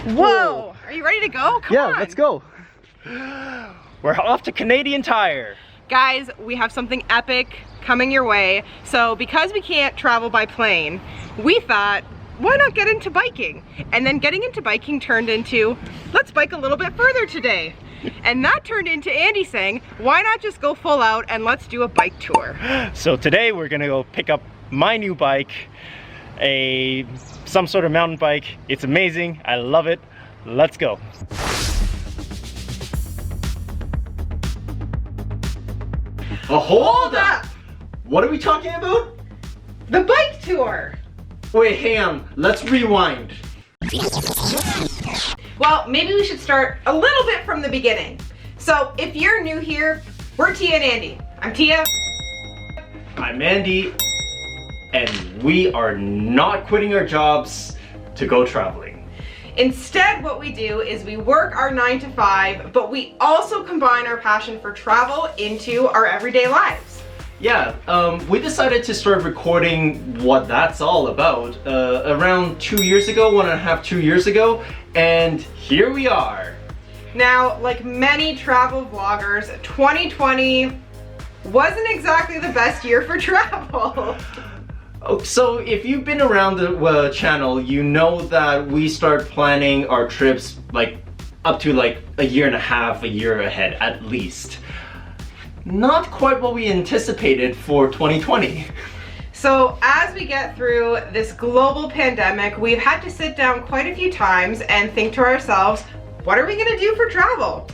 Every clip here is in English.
Whoa! Are you ready to go? Come on. Yeah, let's go. We're off to Canadian Tire. Guys, we have something epic coming your way. So because we can't travel by plane, we thought, why not get into biking? And then getting into biking turned into, let's bike a little bit further today. And that turned into Andy saying, why not just go full out and let's do a bike tour? So today we're gonna go pick up my new bike, some sort of mountain bike. It's amazing, I love it. Let's go. Hold up! What are we talking about? The bike tour. Wait, hang on, let's rewind. Well, maybe we should start a little bit from the beginning. So if you're new here, we're Tia and Andy. I'm Tia. I'm Andy, and we are not quitting our jobs to go traveling. Instead, what we do is we work our 9 to 5, but we also combine our passion for travel into our everyday lives. Yeah, we decided to start recording what that's all about around 2 years ago, 1.5, 2 years ago, and here we are. Now, like many travel vloggers, 2020 wasn't exactly the best year for travel. Oh, so if you've been around the channel, you know that we start planning our trips like up to like a year and a half, a year ahead at least. Not quite what we anticipated for 2020. So as we get through this global pandemic, we've had to sit down quite a few times and think to ourselves, what are we gonna do for travel?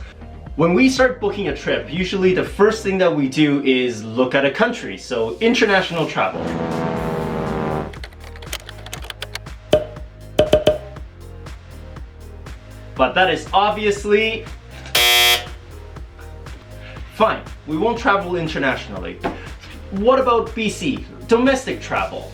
When we start booking a trip, usually the first thing that we do is look at a country, so international travel. But that is obviously fine. We won't travel internationally. What about BC? Domestic travel.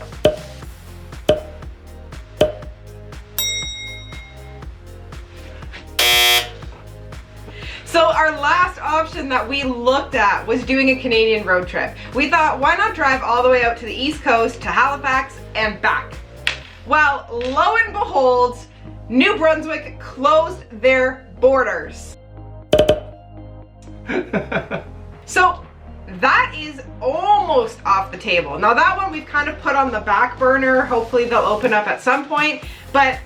So our last option that we looked at was doing a Canadian road trip. We thought, why not drive all the way out to the East Coast, to Halifax, and back? Well, lo and behold, New Brunswick closed their borders. So that is almost off the table. Now that one we've kind of put on the back burner. Hopefully they'll open up at some point. But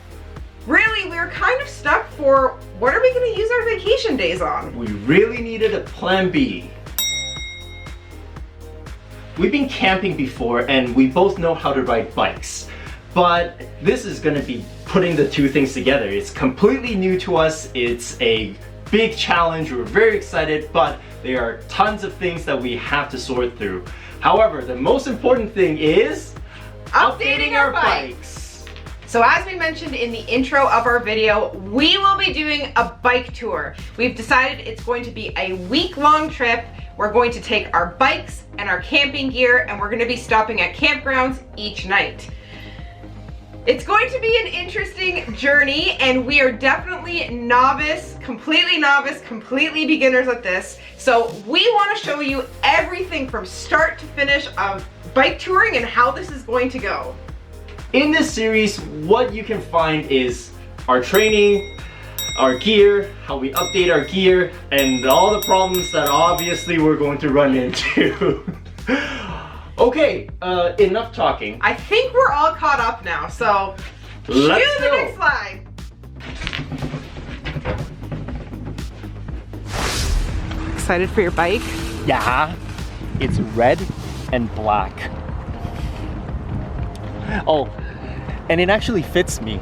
really, we're kind of stuck for what are we going to use our vacation days on? We really needed a plan B. We've been camping before and we both know how to ride bikes. But this is going to be putting the two things together. It's completely new to us. It's a big challenge. We're very excited, but there are tons of things that we have to sort through. However, the most important thing is updating our bikes. So as we mentioned in the intro of our video, we will be doing a bike tour. We've decided it's going to be a week-long trip. We're going to take our bikes and our camping gear, and we're going to be stopping at campgrounds each night. It's going to be an interesting journey, and we are definitely completely beginners at this. So we want to show you everything from start to finish of bike touring and how this is going to go. In this series, what you can find is our training, our gear, how we update our gear, and all the problems that obviously we're going to run into. Okay, enough talking. I think we're all caught up now, so let's cue the next slide. Excited for your bike? Yeah, it's red and black. Oh, and it actually fits me.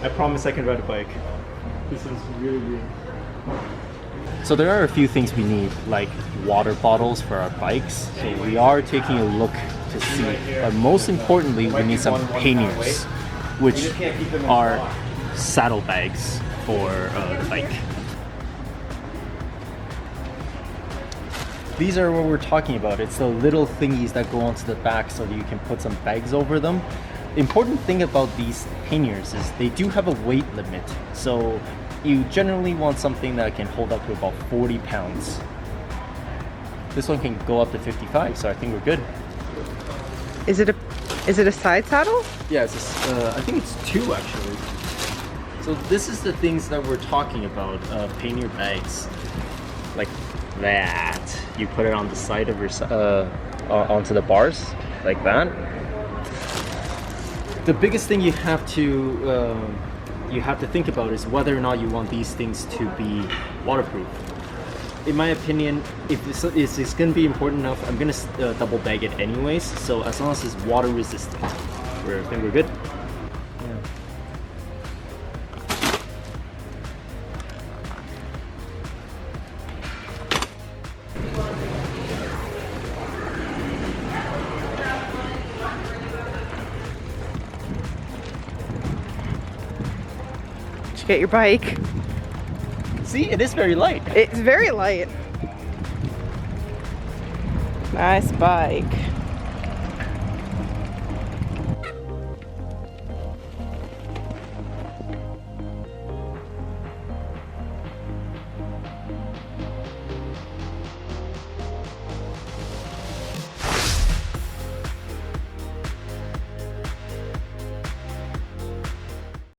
I promise I can ride a bike. This is really weird. So there are a few things we need, like water bottles for our bikes. So we are taking a look to see. But most importantly, we need some panniers, which are saddlebags for the bike. These are what we're talking about. It's the little thingies that go onto the back so that you can put some bags over them. The important thing about these panniers is they do have a weight limit. So you generally want something that can hold up to about 40 pounds. This one can go up to 55, so I think we're good. Is it a side saddle? Yeah, I think it's 2 actually. So this is the things that we're talking about, pannier bags. Like that. You put it on the side of your, onto the bars, like that. The biggest thing you have to think about is whether or not you want these things to be waterproof. In my opinion, if it's going to be important enough, I'm going to double bag it anyways. So as long as it's water resistant, I think we're good. Yeah. Did you get your bike? See, it is very light. It's very light. Nice bike.